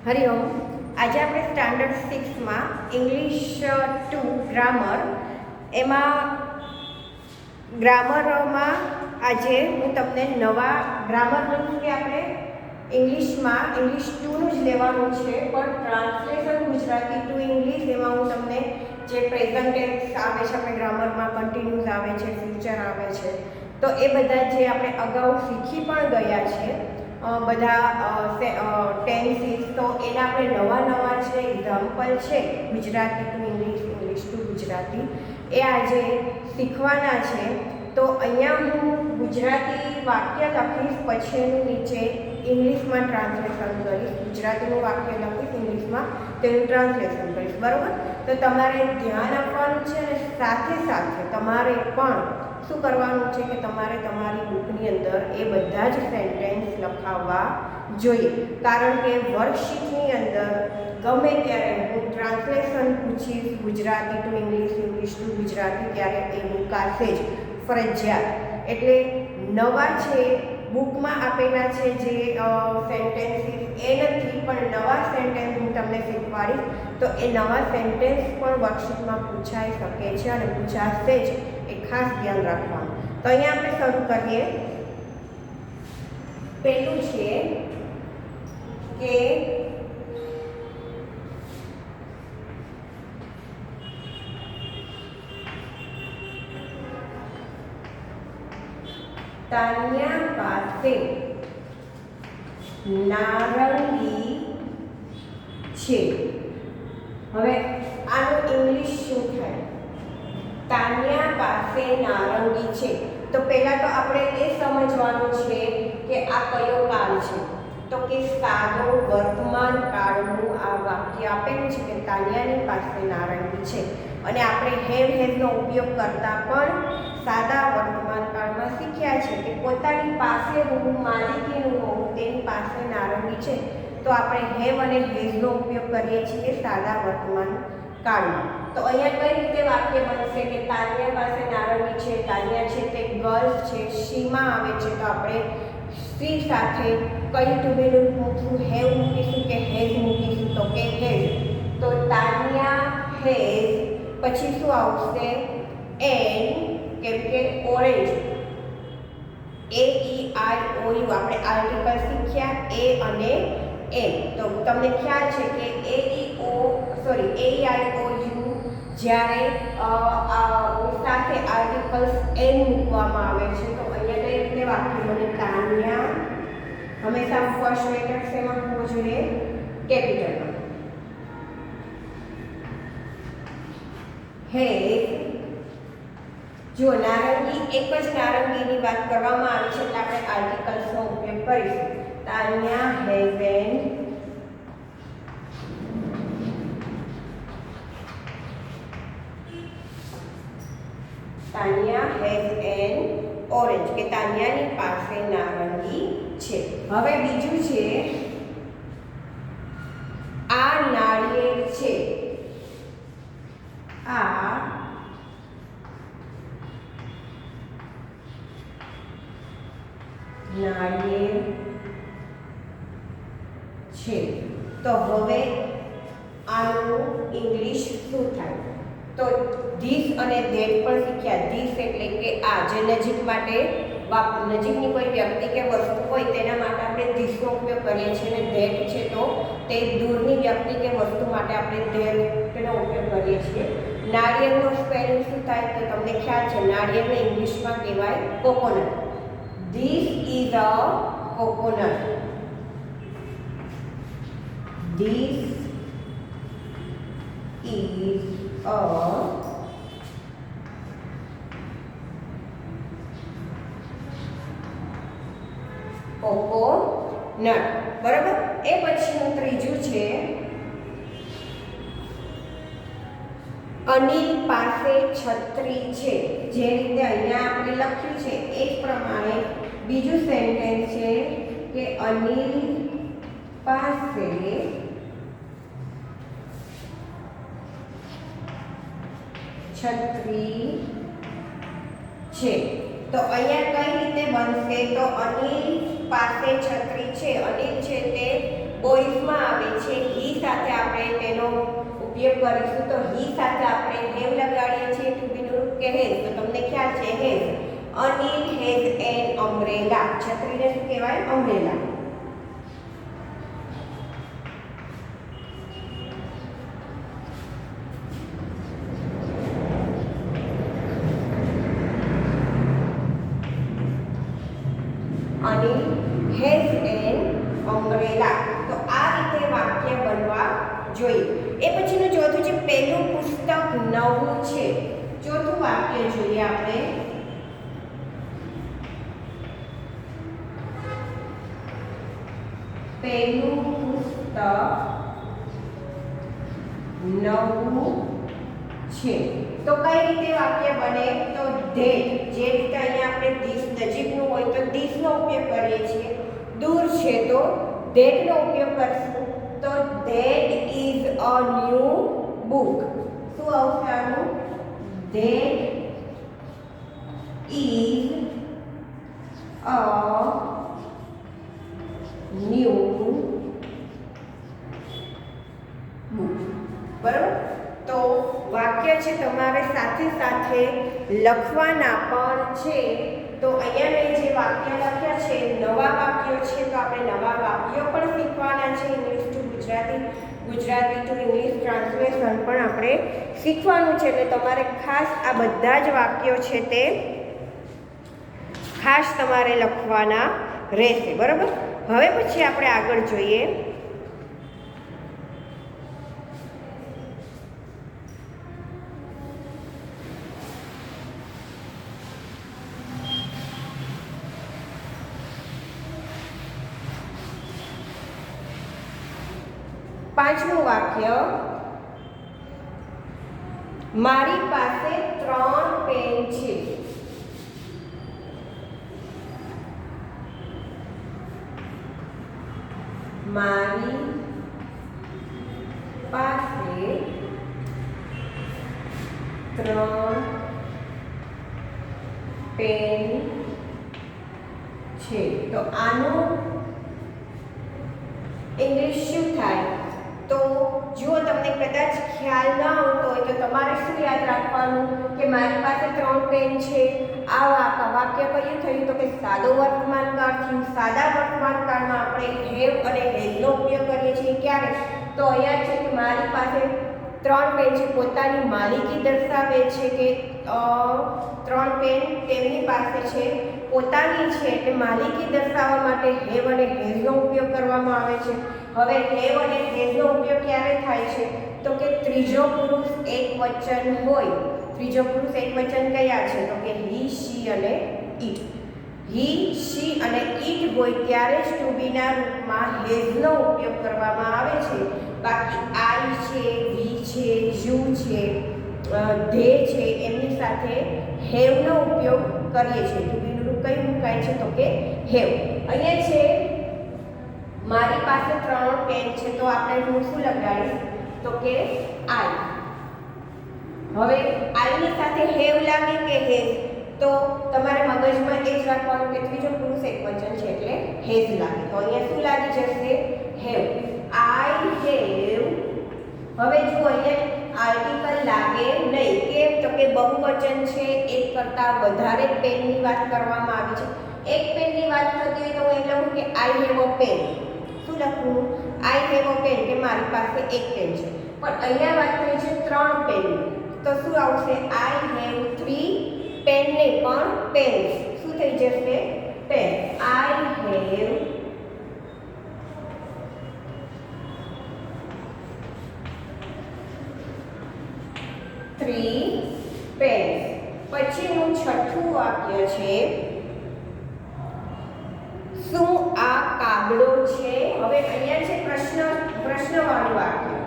હરિઓમ. આજે આપણે સ્ટાન્ડર્ડ 6 માં ઇંગ્લિશ 2 ગ્રામર એમાં ગ્રામરમાં આજે હું તમને નવા ગ્રામર મીન્સ કે આપણે ઇંગ્લિશમાં ઇંગ્લિશ 2નું જ લેવાનું છે, પણ ટ્રાન્સલેશન ગુજરાતી ટુ ઇંગ્લિશ એમાં હું તમને જે પ્રેઝન્ટ ટેન્સ આવે છે, આપણે ગ્રામરમાં કન્ટિન્યુઅસ આવે છે, ફ્યુચર આવે છે, તો એ બધા જે આપણે અગાઉ શીખી પણ ગયા છે બધા ટેન્સીસ, તો એના આપણે નવા જે એક્ઝામ્પલ છે Gujarati to English, English to Gujarati, એ આજે શીખવાના છે. તો અહીંયા હું ગુજરાતી વાક્ય લખીશ, પછી એનું નીચે ઇંગ્લિશમાં ટ્રાન્સલેશન કરીશ. ગુજરાતીનું વાક્ય લખીશ, ઇંગ્લિશમાં તેનું ટ્રાન્સલેશન કરીશ, બરાબર? તો તમારે ધ્યાન આપવાનું છે અને સાથે સાથે તમારે પણ શું કરવાનું છે કે તમારે તમારી બુકની અંદર એ બધા જ સેન્ટેન્સ લખાવવા જોઈએ, કારણ કે વર્કશીટની અંદર ગમે ત્યારે હું ટ્રાન્સલેશન પૂછીશ Gujarati to English, English to Gujarati, ત્યારે એ મુકાશે જ ફરજિયાત. એટલે નવા છે બુકમાં આપેલા છે જે સેન્ટેન્સીસ એ નથી, પણ નવા સેન્ટેન્સ હું તમને શીખવાડીશ. તો એ નવા સેન્ટેન્સ પણ વર્કશીટમાં પૂછાઈ શકે છે અને પૂછાશે જ, એ ખાસ ધ્યાન રાખવાનું. તો અહીંયા આપણે શરૂ કરીએ. પહેલું છે કે તાન્યા પાસે નારંગી છે. હવે આનું ઇંગ્લિશ શું થાય? તાન્યા પાસે નારંગી છે. તો પહેલા તો આપણે એ સમજવાનું છે કે આ કયો કાળ છે. તો કે સાદો વર્તમાન કાળનું આ વાક્ય આપેલું છે કે તાન્યાની પાસે નારંગી છે, અને આપણે હેવ હેઝનો ઉપયોગ કરતા પણ સાદા વર્તમાન કાળમાં શીખ્યા છે કે પોતાની પાસે હું, માલિકીનું હોઉં, તેની પાસે નારંગી છે. તો આપણે હેવ અને હેઝનો ઉપયોગ કરીએ છીએ સાદા વર્તમાન કાળમાં. તો અહીંયા કઈ રીતે વાક્ય બનશે કે તાન્યા પાસે નારંગી છે. તાન્યા છે તે ગર્લ છે, શીમાં આવે છે, તો આપણે સી સાથે કઈ ટુબેલું મૂકશું? હેવ મૂકીશું કે હેઝ મૂકીશું? તો કે હેઝ. તો તાન્યા હેઝ, પછી શું આવશે? એન, કેમ કે ઓરેન્જ, AEIOU આપણે આર્ટિકલ શીખ્યા, એ અને એન. તો તમને ખ્યાલ છે કે AEIOU જ્યારે સાથે આર્ટિકલ્સ એન મૂકવામાં આવે છે. તો અહીંયા કઈ રીતે વાક્ય બને? તાન્યા હંમેશા ફર્સ્ટ લેટર શેમાં હોવો જોઈએ? કેપિટલમાં. હેઝ, જો નારંગી, એક જ નારંગીની વાત કરવામાં આવી છે એટલે આપણે આર્ટિકલ્સનો ઉપયોગ કરીશું. તાન્યા હેઝ એન ઓરેન્જ, કે તાન્યાની પાસે નારંગી છે. હવે બીજું છે આ નાળિયેર છે. આ નાળિયેર છે. તો હવે આનું ઇંગ્લિશ શું થાય? તો ધીસ અને ધેટ પણ શીખ્યા. ધીસ એટલે કે આ જે નજીક માટે નજીકની કોઈ વ્યક્તિ કે વસ્તુ હોય તેના માટે આપણે ધીસનો ઉપયોગ કરીએ છીએ, અને ધેટ છે તો તે દૂરની વ્યક્તિ કે વસ્તુ માટે આપણે ધેટનો ઉપયોગ કરીએ છીએ. નાળિયેરનો સ્પેલિંગ શું થાય? તો તમને ખ્યાલ છે, નાળિયેરને ઇંગ્લિશમાં કહેવાય coconut. This is a coconut. This is a coconut, બરાબર? એ પછીનું ત્રીજું છે અનિલ પાસે છત્રી છે. જે રીતે અહીંયા આપણે લખ્યું છે એ જ પ્રમાણે બીજું સેન્ટેન્સ છે કે અનિલ પાસે છત્રી છે. તો અહીંયા કઈ રીતે બનશે? તો અનિલ પાસે છત્રી છે. અનિલ છે તે બોયઝમાં આવે છે હી સાથે આપણે તેનો ઉપયોગ કરીશું તો હી સાથે આપણે હેવ લગાડીએ છીએ ટુ બી નું કે હેઝ તો તમને ખ્યાલ છે has Anil has an umbrella છત્રીને શું કહેવાય umbrella Anil has an umbrella તો આ રીતે વાક્ય બનવા જોઈએ એ પછીનું ચોથું છે પહેલું પુસ્તક નવું છે ચોથું વાક્ય જોઈએ આપણે પહેલું પુસ્તક નવું છે તો કઈ રીતે વાક્ય બને તો ધેટ જે રીતે અહીંયા આપણે ધીસ નજીકનું હોય તો ધીસનો ઉપયોગ કરીએ છીએ દૂર છે તો ધેટનો ઉપયોગ કરશું તો that is a new book શું આવશે આનું that is a new book બરાબર તો વાક્ય છે તમારે સાથે સાથે લખવાના પણ છે તો અહીંયા મેં જે વાક્ય લખ્યા છે નવા વાક્યો છે તો આપણે નવા વાક્યો પણ શીખવાના છે English to Gujarati Gujarati to English translation પણ આપણે શીખવાનું છે એટલે તમારે ખાસ આ બધા જ વાક્યો છે તે ખાસ તમારે લખવાના રહેશે બરાબર હવે પછી આપણે આગળ જોઈએ પાંચમું વાક્ય મારી પાસે 3 પેન છે મારી પાસે 3 પેન છે તો આનું ઇંગ્લિશ શું થાય તો જો તમને કદાચ ખ્યાલ ન આવતો હોય તો તમારે શું યાદ રાખવાનું કે મારી પાસે 3 પેન છે આ વાક્ય કયું થયું તો કે સાદો વર્તમાનકાળ થયું સાદા વર્તમાનકાળમાં આપણે હેવ અને હેઝનો ઉપયોગ કરીએ છીએ ક્યારે તો અહીંયા છે કે મારી પાસે 3 પેન છે પોતાની માલિકી દર્શાવે છે કે 3 પેન તેમની પાસે છે પોતાની છે એટલે માલિકી દર્શાવવા માટે હેવ અને હેઝનો ઉપયોગ કરવામાં આવે છે હવે હેવ અને હેઝનો ઉપયોગ ક્યારે થાય છે તો કે ત્રીજો પુરુષ એકવચન હોય ત્રીજો પુરુષ એકવચન કયા છે તો કે હી શી અને ઈટ હી શી અને ઈટ હોય ત્યારે જ ટુ બી ના રૂપમાં હેઝનો ઉપયોગ કરવામાં આવે છે બાકી આઈ છે વી છે યુ છે ધે છે એમની સાથે હેવનો ઉપયોગ કરીએ છીએ ટુ બી નું રૂપ કયું મુકાય છે તો કે હેવ અહીંયા છે મારી પાસે 3 પેન છે તો આપણે હું શું લગાડીશ તો કે આઈ હવે આઈની સાથે હેવ લાગે કે હેઝ તો તમારે મગજમાં એ જ રાખવાનું કે ત્રીજો પુરુષ એકવચન છે એટલે હેઝ લાગે તો અહીંયા શું લાગી જશે હેવ આઈ હેવ હવે જો અહીંયા આર્ટિકલ લાગે નહીં કેમ તો કે બહુવચન છે એક કરતાં વધારે પેનની વાત કરવામાં આવી છે એક પેનની વાત થતી હોય તો હું એમ લખું કે આઈ હેવ અ પેન શું લખું આઈ હેવ અ પેન કે મારી પાસે એક પેન છે પણ અહીંયા વાત થઈ છે 3 પેન તો શું આવશે આઈ હેવ 3 પેન નહીં પણ પેન શું થઈ જશે પેન આઈ હેવ 3 પેન્સ પછીનું છઠ્ઠું વાક્ય છે શું આ કાગડો છે હવે અહીંયા છે પ્રશ્નવાળું વાક્ય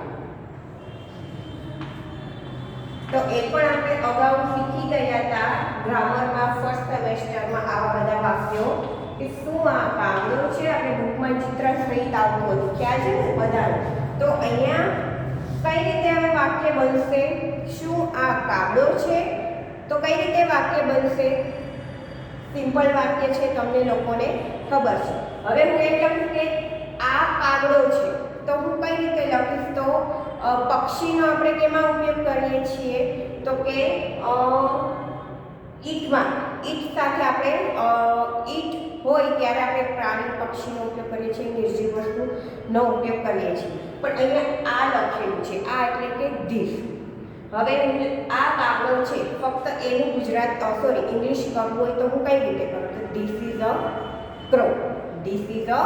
તો એ પણ આપણે અગાઉ શીખી ગયા હતા ગ્રામરમાં ફર્સ્ટ સેમેસ્ટરમાં આવા બધા વાક્યો કે શું આ કાગડો છે આપણે બુકમાં ચિત્ર સહિત આવતું હતું ખ્યાલ છે ને બધા તો અહીંયા કઈ રીતે હવે વાક્ય બનશે શું આ કાગડો છે તો કઈ રીતે વાક્ય બનશે સિમ્પલ વાક્ય છે તમને લોકોને ખબર છે હવે હું એમ લખું કે આ કાગડો છે, તો હું કઈ રીતે લખીશ? તો પક્ષીનો આપણે કેમાં ઉપયોગ કરીએ છીએ? તો કે ઈટમાં, ઈટ સાથે આપણે ઈટ હોય ત્યારે આપણે પ્રાણી પક્ષીનો ઉપયોગ કરીએ છીએ, નિર્જીવ વસ્તુનો ઉપયોગ કરીએ છીએ. પણ અહીંયા આ લખેલું છે, આ એટલે કે ધીસ. હવે આ કાગડો છે, ફક્ત એનું ગુજરાત સોરી ઇંગ્લિશ કરવું હોય તો હું કઈ રીતે કરું? તો this is a crow, this is a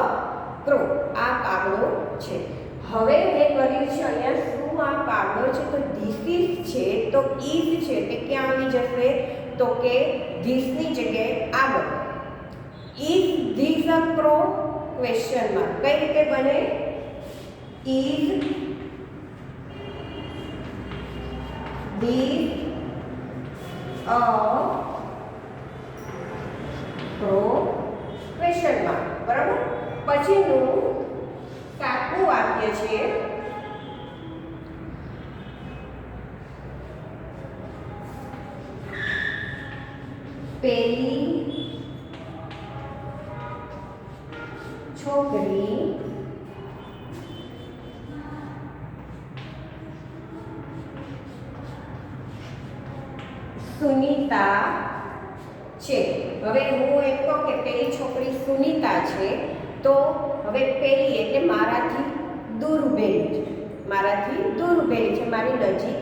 crow. આ કાગડો છે. હવે મેં કર્યું છે અહીંયા શું? આ કાગડો છે તો ધીસ ઇઝ છે, તો ઇઝ છે તે ક્યાં આવી જશે? તો કે ધીસની જગ્યાએ આગળ. Is this a crow? Question mark. કઈ રીતે બને? Is this a crow? Question mark. બરાબર. પછીનું 7મું વાક્ય છે પેલી છોકરી સુનીતા છે. હવે હું એમ કહું કે પેલી છોકરી સુનીતા છે, તો હવે પેલી એટલે મારાથી દૂર ઊભેલી છે, મારાથી દૂર ઊભેલી છે, મારી નજીક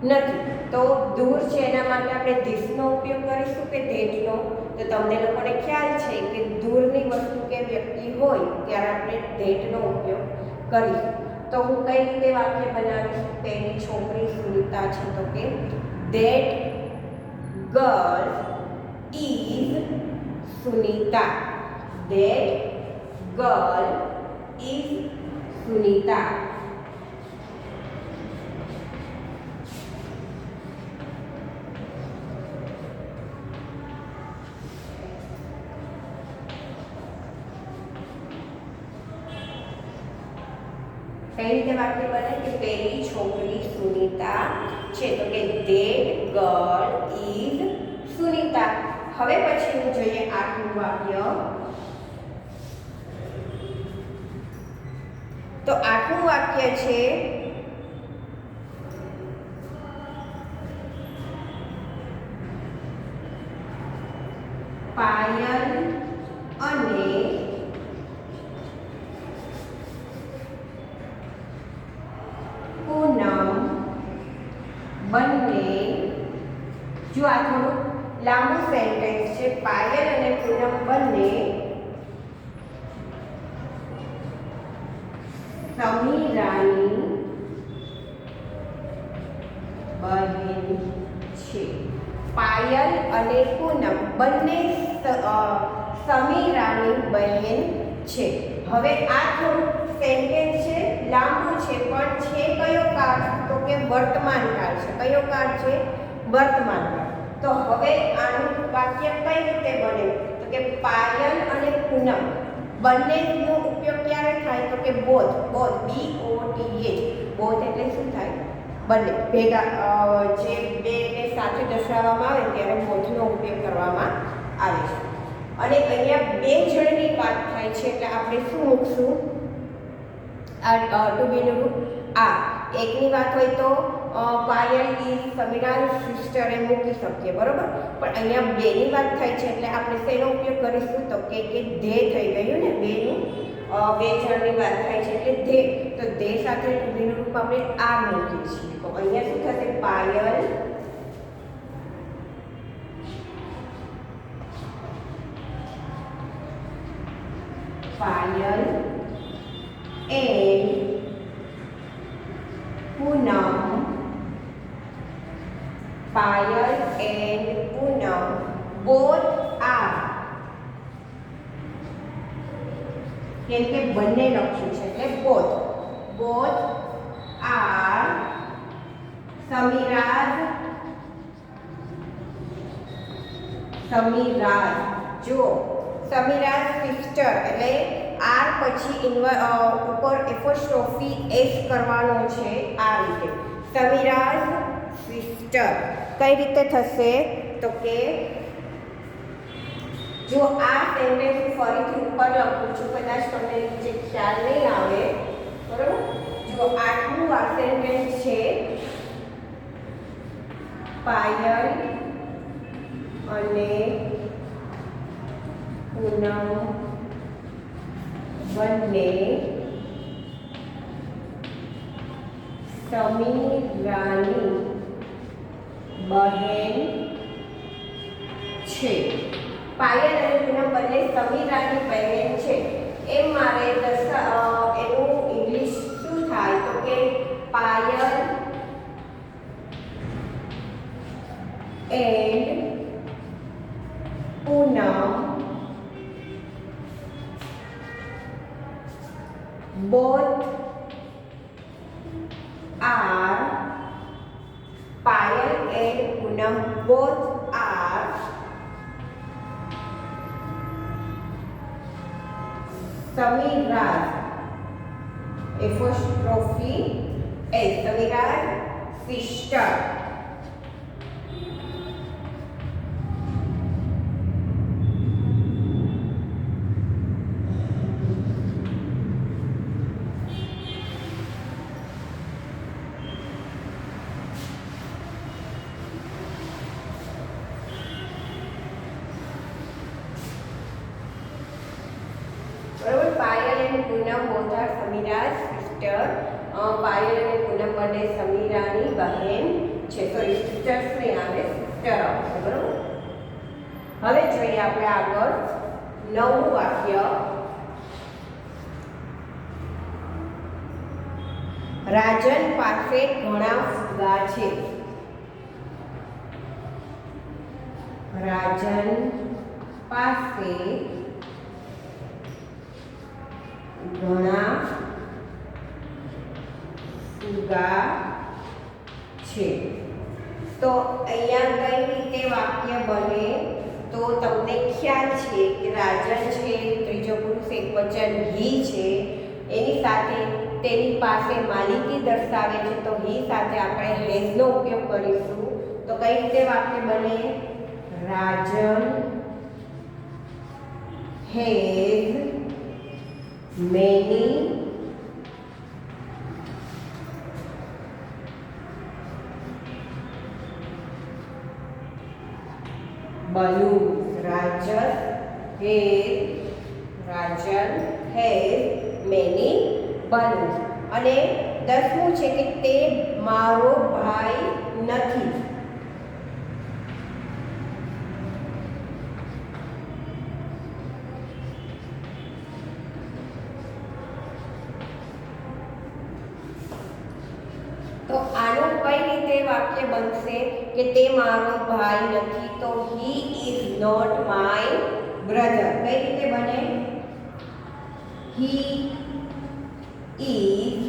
નથી. તો દૂર છે એના માટે આપણે ધીસનો ઉપયોગ કરીશું કે ધેટનો? તો તમને લોકોને ખ્યાલ છે કે દૂરની વસ્તુ કે વ્યક્તિ હોય ત્યારે આપણે ધેટનો ઉપયોગ કરીશું. તો હું કઈ રીતે વાક્ય બનાવીશ? પેલી છોકરી સુનીતા છે, તો કે that girl is Sunita. That girl is Sunita. કઈ રીતે વાક્ય બને કે પેલી છોકરી સુનીતા છે, તો કે ધેટ ગર્લ ઇઝ સુનીતા. હવે પછીનું જોઈએ 8મું વાક્ય. તો 8મું વાક્ય છે પાયલ અને પૂનમ બંને, જો આ થોડું લાંબુ સેન્ટેન્સ છે, પાયલ અને પૂનમ બંને સમીરાની બહેન છે. પાયલ અને પૂનમ બંને સમીરાની બહેન છે. હવે આ થોડું સેન્ટેન્સ છે, લાંબુ છે, પણ છે કયો કાળ? તો કે વર્તમાન કાળ છે. કયો કાળ છે? વર્તમાન કાળ. તો હવે આનું વાક્ય કઈ રીતે બને? તો કે પાયલ અને પૂનમ બંનેનો ઉપયોગ ક્યારે થાય? તો કે બોથ. Both BOTH. બોથ એટલે શું થાય? બંને ભેગા, જે બેને સાથે દર્શાવવામાં આવે ત્યારે બોથનો ઉપયોગ કરવામાં આવે છે. અને અહીંયા બે જણની વાત થાય છે એટલે આપણે શું મૂકશું? આ ટુ બીનું રૂપ આ. એકની વાત હોય તો પાયલ ઇઝ સમીરા's સિસ્ટર એમ મૂકી શકીએ, બરોબર. પણ અહીંયા બેની વાત થાય છે એટલે આપણે શેનો ઉપયોગ કરીશું? તો કે ધે થઈ ગયું ને, બેનું બે જણની વાત થાય છે એટલે ધે. તો ધે સાથે ટુ બીનું રૂપ આપણે આ મૂકીએ છીએ. તો અહીંયા શું થશે? Payal Payal and Poonam. Payal and Poonam both are. કેમ કે બંને લખ્યું છે એટલે both. Both are Samira's. જો સમીરા's સિસ્ટર એટલે આર પછી ઉપર એપોસ્ટ્રોફી એસ કરવાનો છે આ રીતે. સમીરા's સિસ્ટર કઈ રીતે થશે? તો કે જો આ સેન્ટેન્સ ફરીથી ઉપર લખું છું, કદાચ તમને નીચે ખ્યાલ નહીં આવે, બરાબર. જો 8મું આ સેન્ટેન્સ છે, પાયલ અને પૂનમ બંને સમીરાની બહેન છે. પાયલ અને પૂનમ બંને સમીરાની બહેન છે એમ મારે એનું ઇંગ્લિશ શું થાય તો કે Payal and Poonam both are Payal and Poonam both are Samira's apostrophe S Samira's sister. બરાબર. પાયલ અને પૂનમ both are Samira's sister. Payal અને પૂનમ બંને સમીરાની બહેન છે. સોરી સિસ્ટર્સ નહીં આવે, સિસ્ટર આવશે. બરાબર. હવે જોઈએ આપણે આગળ 9મું વાક્ય. રાજન પાસે ઘણા ફુગ્ગા છે. રાજન પાસે ઘણા ફુગ્ગા છે. તો અહીંયા કઈ રીતે વાક્ય બને તો તમને ખ્યાલ છે કે રાજન છે, ત્રીજો પુરુષ એકવચન હી છે, એની સાથે તેની પાસે માલિકી દર્શાવે છે, તો હી સાથે આપણે હેઝનો ઉપયોગ કરીશું. તો કઈ રીતે વાક્ય બને? રાજન has many balloons. Rajan has many balloons. અને 10મું છે કે તે મારો ભાઈ નથી. તો આનું કઈ રીતે વાક્ય બનશે કે તે મારો ભાઈ નથી? તો he is not my brother. કઈ રીતે બને? he is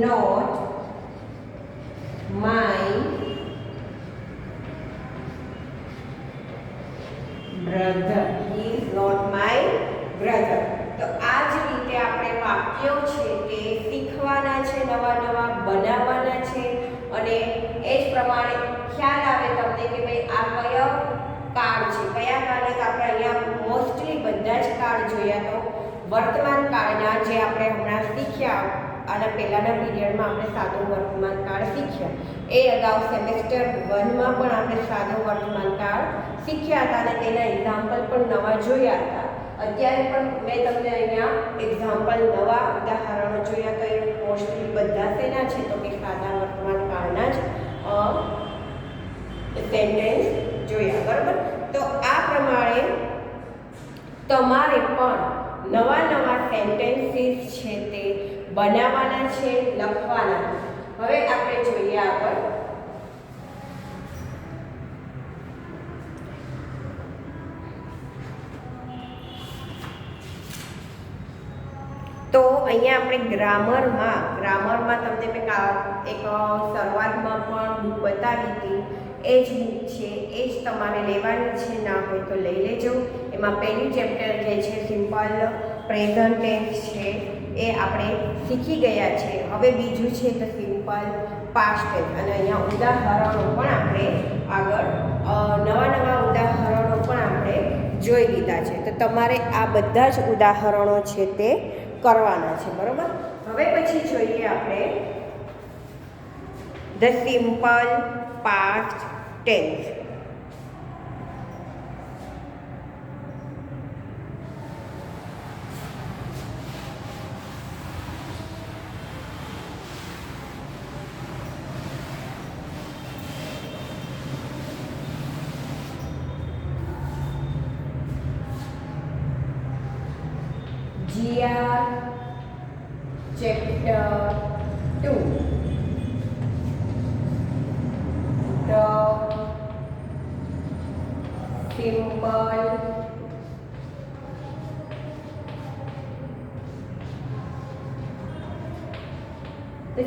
not my brother. He is not my brother. તો આ જ રીતે આપણે વાક્યો છે તે શીખવાના છે, નવા નવા બનાવવાના છે. અને એ જ પ્રમાણે ખ્યાલ આવે તમને કે ભાઈ આ કયો કાળ છે, કયા કાળને આપણે અહીંયા મોસ્ટલી બધા જ કાળ જોયા. તો વર્તમાન કાળના જે આપણે હમણાં શીખ્યા, આના પહેલાંના પીરિયડમાં આપણે સાદો વર્તમાન કાળ શીખ્યા. એ અગાઉ સેમેસ્ટર 1માં પણ આપણે સાદો વર્તમાન કાળ શીખ્યા હતા અને તેના એક્ઝામ્પલ પણ નવા જોયા હતા. અત્યારે પણ મેં તમને અહીંયા એક્ઝામ્પલ નવા ઉદાહરણો જોયા. તો એ મોસ્ટલી બધા શેના છે તો કે સાદા વર્તમાન કાળના જ સેન્ટેન્સ જોયા. બરાબર. તો આ પ્રમાણે તમારે પણ નવા નવા સેન્ટેન્સીસ છે તે બનાવવાના છે, લખવાના. હવે આપણે જોઈએ આગળ. તો અહીંયા આપણે ગ્રામરમાં તમને મેં એક શરૂઆતમાં પણ બુક બતાવી હતી. એ જ બુક છે, એ જ તમારે લેવાની છે. ના હોય તો લઈ લેજો. એમાં પહેલું ચેપ્ટર જે છે સિમ્પલ પ્રેઝન્ટ ટેન્સ છે એ આપણે શીખી ગયા છે. હવે બીજું છે તો સિમ્પલ પાસ્ટ ટેન્સ. અને અહીંયા ઉદાહરણો પણ આપણે આગળ નવા નવા ઉદાહરણો પણ આપણે જોઈ લીધા છે. તો તમારે આ બધા જ ઉદાહરણો છે તે કરવાના છે, બરાબર. હવે પછી જોઈએ આપણે the simple past tense. GR chapter 2 the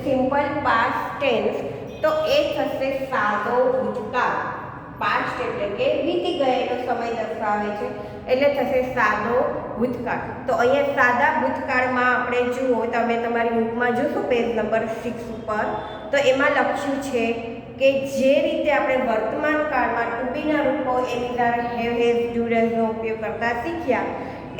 simple past tense. તો એ થશે સાદો ભૂતકાળ. પાસ્ટ એટલે કે વીતી ગયેલો સમય દર્શાવે છે, એટલે થશે સાદો ભૂતકાળ. તો અહીંયા સાદા ભૂતકાળમાં આપણે જુઓ, તમે તમારી બુકમાં જોશો પેજ નંબર 6 ઉપર, તો એમાં લખ્યું છે કે જે રીતે આપણે વર્તમાન કાળમાં ટુ બીના રૂપો એની હેવ હેઝ ડુ ડઝનો ઉપયોગ કરતા શીખ્યા,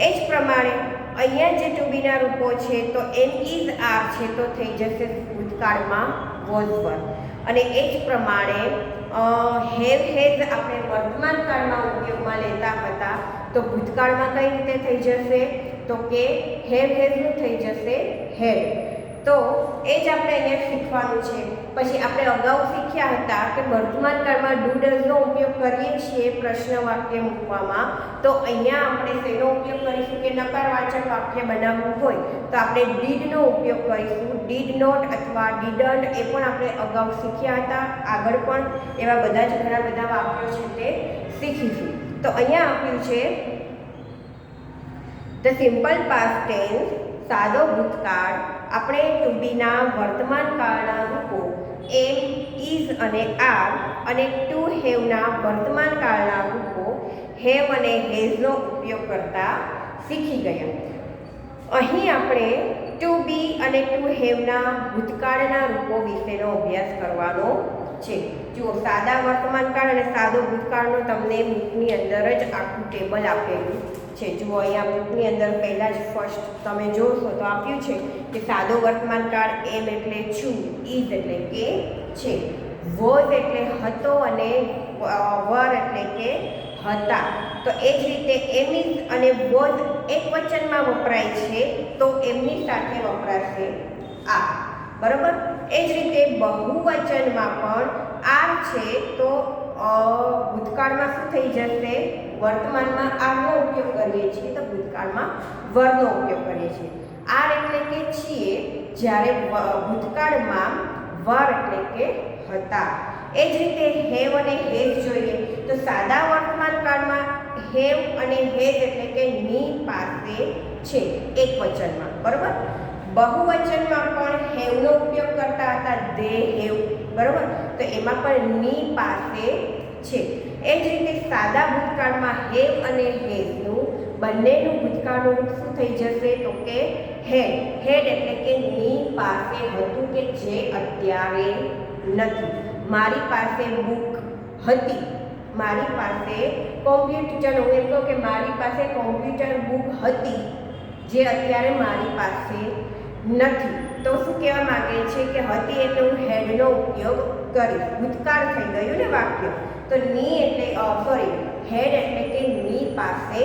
એ જ પ્રમાણે અહીંયા જે ટુ બીના રૂપો છે તો એમ ઇઝ આર છે તો થઈ જશે ભૂતકાળમાં વોઝ વર. અને એ જ પ્રમાણે હેવ હેઝ આપણે વર્તમાન કાળમાં ઉપયોગમાં લેતા હતા, તો ભૂતકાળમાં કઈ રીતે થઈ જશે, તો કે હેવ હેઝનું થઈ જશે હેડ. તો એ જ આપણે અહીંયા શીખવાનું છે. પછી આપણે અગાઉ શીખ્યા હતા કે વર્તમાન કાળમાં ડુ ડઝનો ઉપયોગ કરીએ છીએ પ્રશ્ન વાક્ય મૂકવામાં, તો અહીંયા આપણે શેનો ઉપયોગ કરીશું કે નકારવાચક વાક્ય બનાવવું હોય તો આપણે ડીડનો ઉપયોગ કરીશું. ડીડ નોટ અથવા ડીડન્ટ એ પણ આપણે અગાઉ શીખ્યા હતા. આગળ પણ એવા બધા જ ઘણા બધા વાક્યો છે તે શીખીશું. તો અહીંયા આપ્યું છે ધ સિમ્પલ પાસ્ટ ટેન્સ, સાદો ભૂતકાળ. આપણે ટુ બીના વર્તમાન કાળના રૂપો એમ, ઇઝ અને આર, અને ટુ હેવના વર્તમાન કાળના રૂપો હેવ અને હેઝનો ઉપયોગ કરતા શીખી ગયા. અહીં આપણે ટુ બી અને ટુ હેવના ભૂતકાળના રૂપો વિશેનો અભ્યાસ કરવાનો છે. જુઓ, સાદા વર્તમાન કાળ અને સાદો ભૂતકાળનો તમને બુકની અંદર જ આખું ટેબલ આપેલું છે. જુઓ, અહીંયા બુકની અંદર પહેલાં જ ફર્સ્ટ તમે જોશો તો આપ્યું છે કે સાદો વર્તમાન કાળ એમ એટલે છું, ઇઝ એટલે કે છે, વોઝ એટલે હતો અને વર એટલે કે હતા. તો એ જ રીતે એમ ઇઝ અને વોઝ એક વચનમાં વપરાય છે તો એમની સાથે વપરાશે આ, બરાબર. એ જ રીતે બહુવચનમાં પણ આર છે તો ભૂતકાળમાં શું થઈ જશે, વર્તમાનમાં આરનો ઉપયોગ કરીએ છીએ તો ભૂતકાળમાં વરનો ઉપયોગ કરીએ છીએ. આર એટલે કે છીએ, જ્યારે ભૂતકાળમાં વર એટલે કે હતા. એ જ રીતે હેવ અને હેઝ જોઈએ તો સાદા વર્તમાન કાળમાં હેવ અને હેઝ એટલે કે ની પાસે છે એક વચનમાં, બરાબર. બહુવચનમાં પણ હેવનો ઉપયોગ કરતા હતા, દે હેવ, બરાબર. તો એમાં પણ ની પાસે છે. એ જ રીતે સાદા ભૂતકાળમાં હેવ અને હેઝનું બંનેનું ભૂતકાળનું રૂપ શું થઈ જશે તો કે હેડ. હેડ એટલે કે ની પાસે હતું કે જે અત્યારે નથી. મારી પાસે બુક હતી, મારી પાસે કોમ્પ્યુટર, હું એમ કહું કે મારી પાસે કોમ્પ્યુટર બુક હતી જે અત્યારે મારી પાસે નથી. તો શું કહેવા માંગે છે કે હતી એટલે હું હેડનો ઉપયોગ કરીશ. ભૂતકાળ થઈ ગયું ને વાક્ય. તો ની એટલે હેડ એટલે કે ની પાસે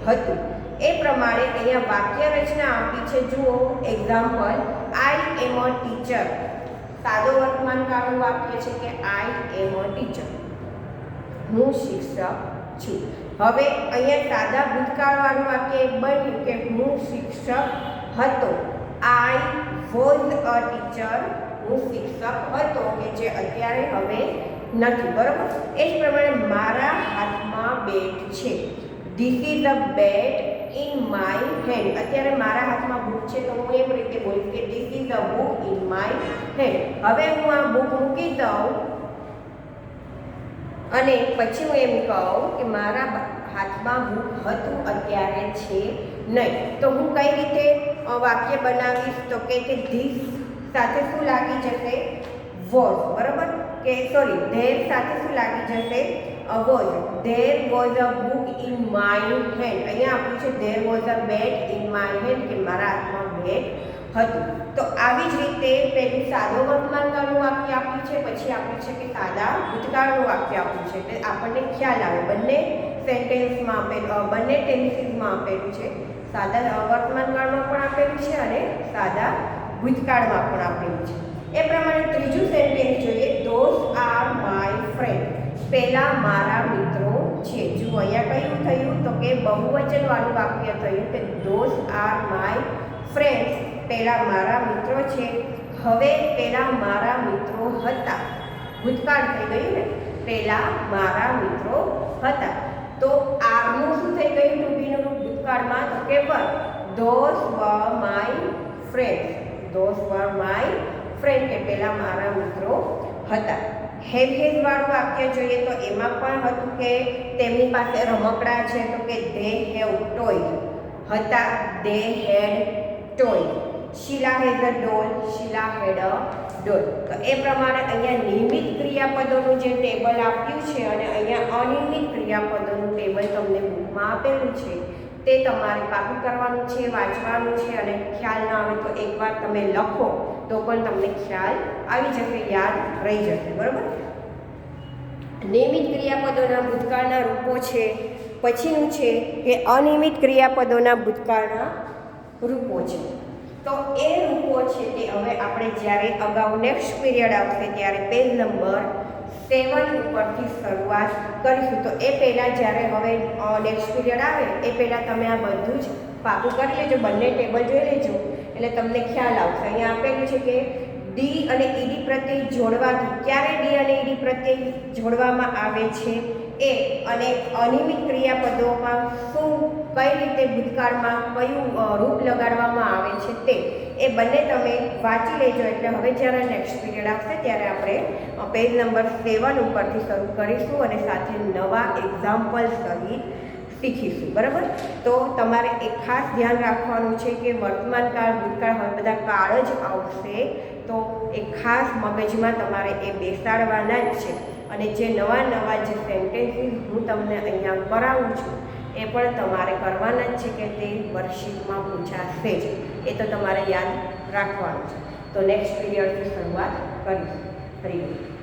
હતું. એ પ્રમાણે અહીંયા વાક્ય રચના આપી છે. જુઓ example, I M a teacher. સાદો વર્તમાન કાળનું વાક્ય છે કે આઈ એમ અ ટીચર, હું શિક્ષક છું. હવે અહીંયા સાદા ભૂતકાળવાળું વાક્ય બન્યું કે હું શિક્ષક હતો. આઈ વોઝ અ ટીચર, હું શિક્ષક હતો કે જે અત્યારે હવે નથી, બરાબર. એ જ પ્રમાણે મારા હાથમાં બેટ છે. This is a bat in my hand. અત્યારે મારા હાથમાં બુક છે તો હું એમ રીતે બોલીશ કે this is a book in my hand. હવે હું આ બુક મૂકી દઉં અને પછી હું એમ કહું કે મારા હાથમાં બુક હતું અત્યારે છે નહીં. તો હું કઈ રીતે વાક્ય બનાવીશ તો કે ધીસ સાથે શું લાગી જશે, વોઝ, બરાબર. કે સોરી, ધેર સાથે શું લાગી જશે, was. There was a book in my hand. અહીંયા આપ્યું છે there was a bat in my hand, કે મારા હાથમાં બેટ હતું. તો આવી જ રીતે પહેલું સાદો વર્તમાનકાળનું વાક્ય આપ્યું છે, પછી આપ્યું છે કે સાદા ભૂતકાળનું વાક્ય આપ્યું છે, એટલે આપણને ખ્યાલ આવે. બંને સેન્ટેન્સમાં આપેલું, બંને ટેન્સીસમાં આપેલું છે. સાદા વર્તમાનકાળમાં પણ આપેલું છે અને સાદા ભૂતકાળમાં પણ આપેલું છે. એ પ્રમાણે ત્રીજું સેન્ટેન્સ જોઈએ. Those are my friend. પેલા મારા મિત્રો છે. જો અહીંયા કયું થયું તો કે બહુવચનવાળું વાક્ય થયું કે ધોઝ આર માય ફ્રેન્ડ્સ. પેલા મારા મિત્રો છે. હવે પેલા મારા મિત્રો હતા. ભૂતકાળ થઈ ગયું ને, પેલા મારા મિત્રો હતા. તો આરનું શું થઈ ગયું ટુ બીનું ભૂતકાળમાં તો કે were. Those were my friends. Those were my friend, કે પેલા મારા મિત્રો હતા. હેવ હેઝ વાળું વાક્ય જોઈએ તો એમાં પણ હતું કે તેમની પાસે રમકડા છે, તો કે ધે હેવ ટોય. હતા they had toy. Sheela has a doll. Sheela had a doll. તો એ પ્રમાણે અહીંયા નિયમિત ક્રિયાપદોનું જે ટેબલ આપ્યું છે અને અહીંયા અનિયમિત ક્રિયાપદોનું ટેબલ તમને બુકમાં આપેલું છે, તે તમારે પાકું કરવાનું છે, વાંચવાનું છે, અને ખ્યાલ ના આવે તો એકવાર તમે લખો તો પણ તમને ખ્યાલ આવી જશે, યાદ રહી જશે. બરાબર. નિયમિત ક્રિયાપદોના ભૂતકાળના રૂપો છે. પછીનું છે કે અનિયમિત ક્રિયાપદોના ભૂતકાળના રૂપો છે. તો એ રૂપો છે તે હવે આપણે જ્યારે અગાઉ નેક્સ્ટ પીરિયડ આવશે ત્યારે પેજ નંબર 7 ઉપરથી શરૂઆત કરીશું. તો એ પહેલાં જ્યારે હવે નેક્સ્ટ પીરિયડ આવે એ પહેલાં તમે આ બધું જ પાકું કરી લેજો, બંને ટેબલ જોઈ લેજો એટલે તમને ખ્યાલ આવશે. અહીંયા આપેલું છે કે ડી અને ઈડી પ્રત્યય જોડવાથી, ક્યારે ડી અને ઈડી પ્રત્યય જોડવામાં આવે છે એ, અને અનિયમિત ક્રિયાપદોમાં શું, કઈ રીતે ભૂતકાળમાં કયું રૂપ લગાડવામાં આવે છે તે, એ બંને તમે વાંચી લેજો. એટલે હવે જ્યારે નેક્સ્ટ પીરિયડ આવશે ત્યારે આપણે પેજ નંબર 7 ઉપરથી શરૂ કરીશું અને સાથે નવા એક્ઝામ્પલ સહિત શીખીશું. બરાબર. તો તમારે એક ખાસ ધ્યાન રાખવાનું છે કે વર્તમાન કાળ, ભૂતકાળ, હવે બધા કાળ જ આવશે, તો એ ખાસ મગજમાં તમારે એ બેસાડવાના જ છે. અને જે નવા નવા જે સેન્ટેન્સીસ હું તમને અહીંયા કરાવું છું એ પણ તમારે કરવાના જ છે, કે તે વર્કશીટમાં પૂછાશે જ. એ તો તમારે યાદ રાખવાનું છે. તો નેક્સ્ટ પીરિયડથી શરૂઆત કરીશું.